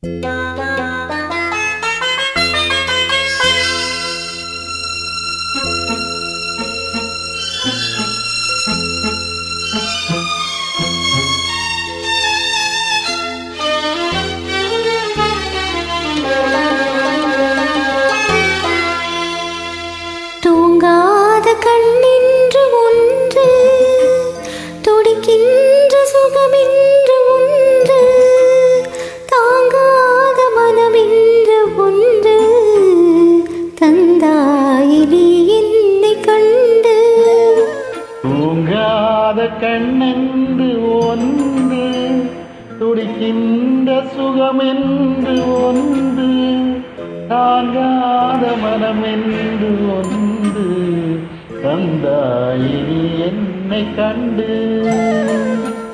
தூங்காத கண்ணென்று ஒன்று, துடிக்கின்ற சுகமென்று ஒன்று, தாங்காத மனமென்று ஒன்று, தந்தாயினி என்னை கண்டு. தூங்காத கண்ணென்று ஒன்று, துடிக்கின்ற சுகமென்று ஒன்று, தாங்காத மனமென்று ஒன்று, தந்தாயினி என்னை கண்டு.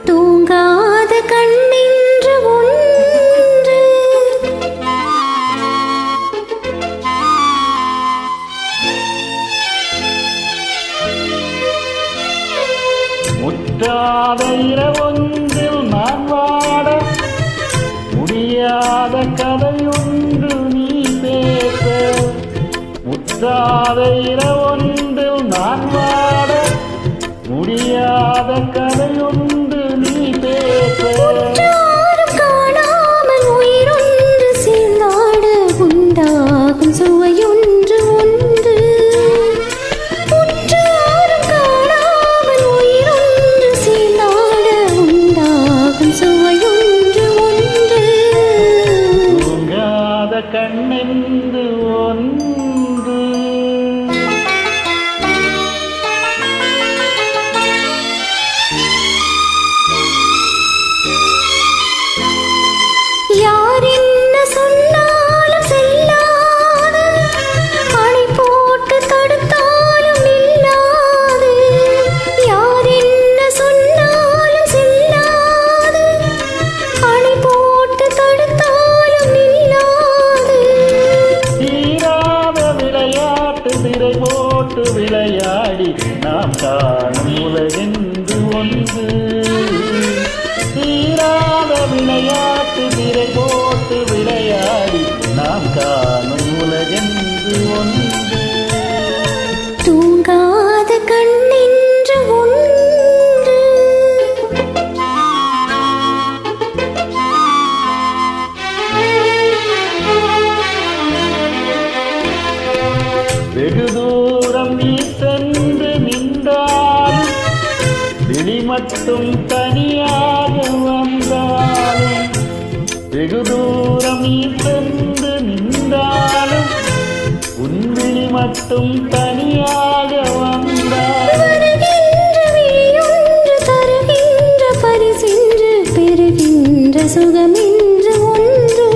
தூங்காத கண்ணென்று ஒன்று. முற்றாத இரவொன்றில் நான் வாட, முடியாத கதையொன்று நீ பேச. முற்றாத இரவொன்றில் நான் வாட, முடியாத கதையொன்று நீ பேச. யாரும் காணாமல் உயிரொன்று சேர்ந்தாட, உண்டாகும் சுவையொன்று ஒன்று. யாரும் காணாமல் உயிரொன்று சேர்ந்தாட, உண்டாகும் சுவையொன்று ஒன்று. தூங்காத கண்ணென்று ஒன்று. யார் என்ன சொன்னாலும் செல்லாது, அணை போட்டு தடுத்தாலும் நில்லாது. யார் என்ன சொன்னாலும் செல்லாது, அணை போட்டு தடுத்தாலும் நில்லாது. தீராத விளையாட்டு திரை போட்டு விளையாடி நாம் காணும் உலகென்று ஒன்று. தீராத விளையாட்டு திரை போட்டு விளையாடி நாம் காணும் உலகென்று ஒன்று. தூங்காத கண்ணென்று ஒன்று. வெகு தூரம் நீ சென்று நின்றாலும், விழி மட்டும் தனியாக வந்தாலும். வெகு தூரம் நீ சென்று நின்றாலும், உன் விழி மட்டும் தனியாக வந்தாலும். வருகின்ற விழியொன்று தருகின்ற பரிசென்று, பெறுகின்ற சுகமென்று ஒன்று.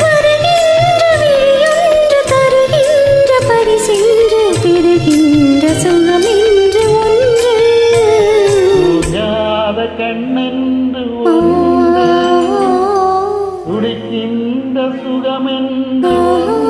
வருகின்ற விழியொன்று தருகின்ற பரிசென்று, பெறுகின்ற சுகமென்று ஒன்று. தூங்காத கண்ணென்று ஒன்று, துடிக்கின்ற சுகமென்று ஒன்று.